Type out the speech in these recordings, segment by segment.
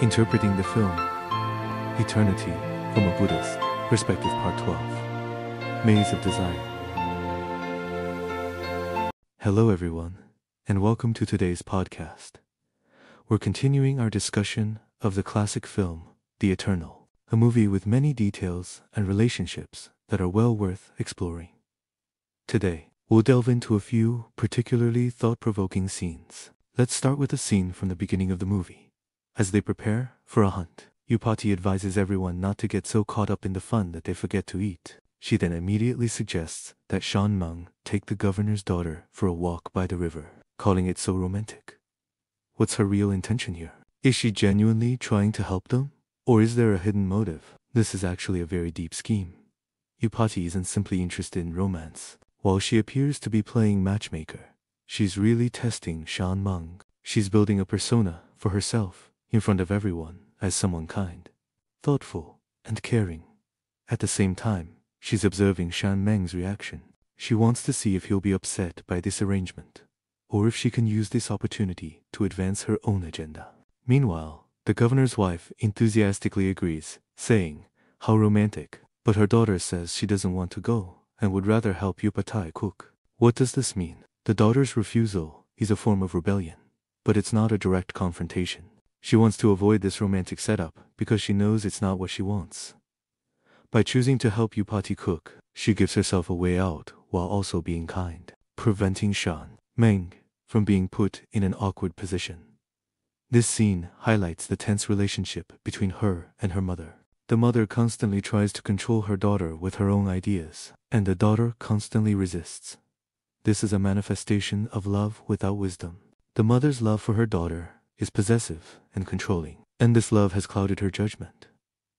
Interpreting the film Eternity from a Buddhist Perspective Part 12 Maze of Desire. Hello everyone, and welcome to today's podcast. We're continuing our discussion of the classic film The Eternal, a movie with many details and relationships that are well worth exploring. Today, we'll delve into a few particularly thought-provoking scenes. Let's start with a scene from the beginning of the movie. As they prepare for a hunt, Upati advises everyone not to get so caught up in the fun that they forget to eat. She then immediately suggests that Shan Meng take the governor's daughter for a walk by the river, calling it so romantic. What's her real intention here? Is she genuinely trying to help them? Or is there a hidden motive? This is actually a very deep scheme. Upati isn't simply interested in romance. While she appears to be playing matchmaker, she's really testing Shan Meng. She's building a persona for herself in front of everyone as someone kind, thoughtful, and caring. At the same time, she's observing Shan Meng's reaction. She wants to see if he'll be upset by this arrangement, or if she can use this opportunity to advance her own agenda. Meanwhile, the governor's wife enthusiastically agrees, saying, "How romantic," but her daughter says she doesn't want to go and would rather help Upati cook. What does this mean? The daughter's refusal is a form of rebellion, but it's not a direct confrontation. She wants to avoid this romantic setup because she knows it's not what she wants. By choosing to help Upati cook, she gives herself a way out while also being kind, preventing Shan Meng from being put in an awkward position. This scene highlights the tense relationship between her and her mother. The mother constantly tries to control her daughter with her own ideas, and the daughter constantly resists. This is a manifestation of love without wisdom. The mother's love for her daughter is possessive and controlling, and this love has clouded her judgment.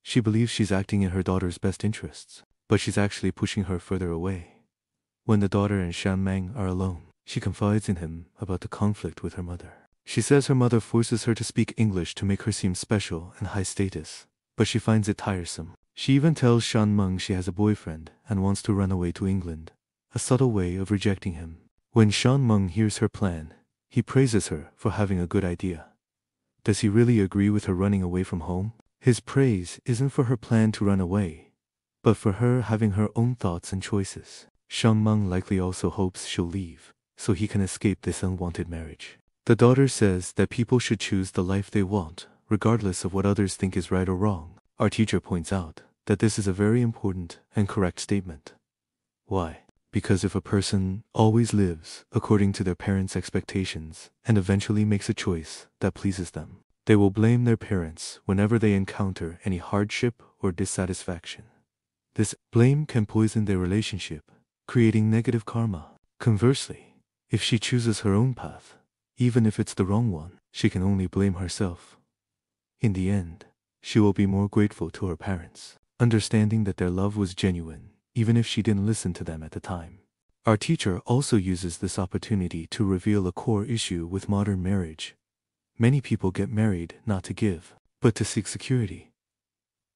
She believes she's acting in her daughter's best interests, but she's actually pushing her further away. When the daughter and Shan Meng are alone, she confides in him about the conflict with her mother. She says her mother forces her to speak English to make her seem special and high status, but she finds it tiresome. She even tells Shan Meng she has a boyfriend and wants to run away to England, a subtle way of rejecting him. When Shan Meng hears her plan, he praises her for having a good idea. Does he really agree with her running away from home? His praise isn't for her plan to run away, but for her having her own thoughts and choices. Shan Meng likely also hopes she'll leave, so he can escape this unwanted marriage. The daughter says that people should choose the life they want, regardless of what others think is right or wrong. Our teacher points out that this is a very important and correct statement. Why? Because if a person always lives according to their parents' expectations and eventually makes a choice that pleases them, they will blame their parents whenever they encounter any hardship or dissatisfaction. This blame can poison their relationship, creating negative karma. Conversely, if she chooses her own path, even if it's the wrong one, she can only blame herself. In the end, she will be more grateful to her parents, understanding that their love was genuine, even if she didn't listen to them at the time. Our teacher also uses this opportunity to reveal a core issue with modern marriage. Many people get married not to give, but to seek security.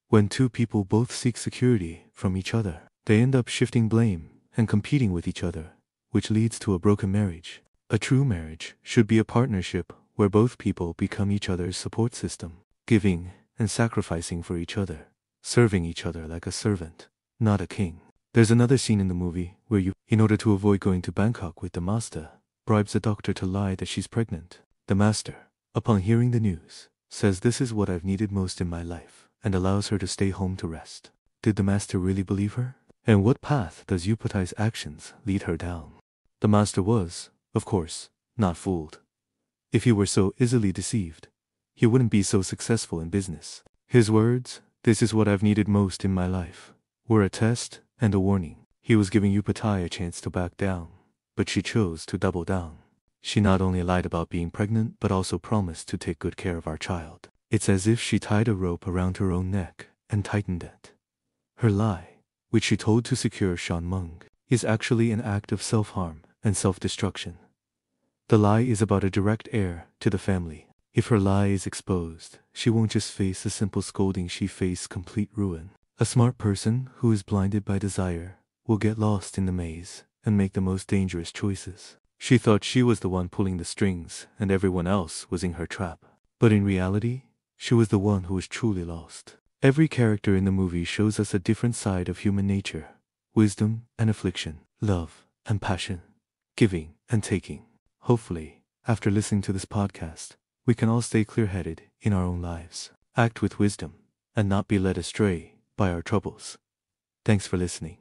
When two people both seek security from each other, they end up shifting blame and competing with each other, which leads to a broken marriage. A true marriage should be a partnership where both people become each other's support system, giving and sacrificing for each other, serving each other like a servant, not a king. There's another scene in the movie where in order to avoid going to Bangkok with the master, bribes the doctor to lie that she's pregnant. The master, upon hearing the news, says this is what I've needed most in my life, and allows her to stay home to rest. Did the master really believe her? And what path does Upati's actions lead her down? The master was, of course, not fooled. If he were so easily deceived, he wouldn't be so successful in business. His words, "This is what I've needed most in my life," were a test and a warning. He was giving Upati a chance to back down, but she chose to double down. She not only lied about being pregnant, but also promised to take good care of our child. It's as if she tied a rope around her own neck and tightened it. Her lie, which she told to secure Shan Meng, is actually an act of self-harm and self-destruction. The lie is about a direct heir to the family. If her lie is exposed, she won't just face a simple scolding, she face complete ruin. A smart person who is blinded by desire will get lost in the maze and make the most dangerous choices. She thought she was the one pulling the strings and everyone else was in her trap. But in reality, She was the one who was truly lost. Every character in the movie shows us a different side of human nature: wisdom and affliction, love and passion, giving and taking. Hopefully, after listening to this podcast, we can all stay clear-headed in our own lives, act with wisdom, and not be led astray by our troubles. Thanks for listening.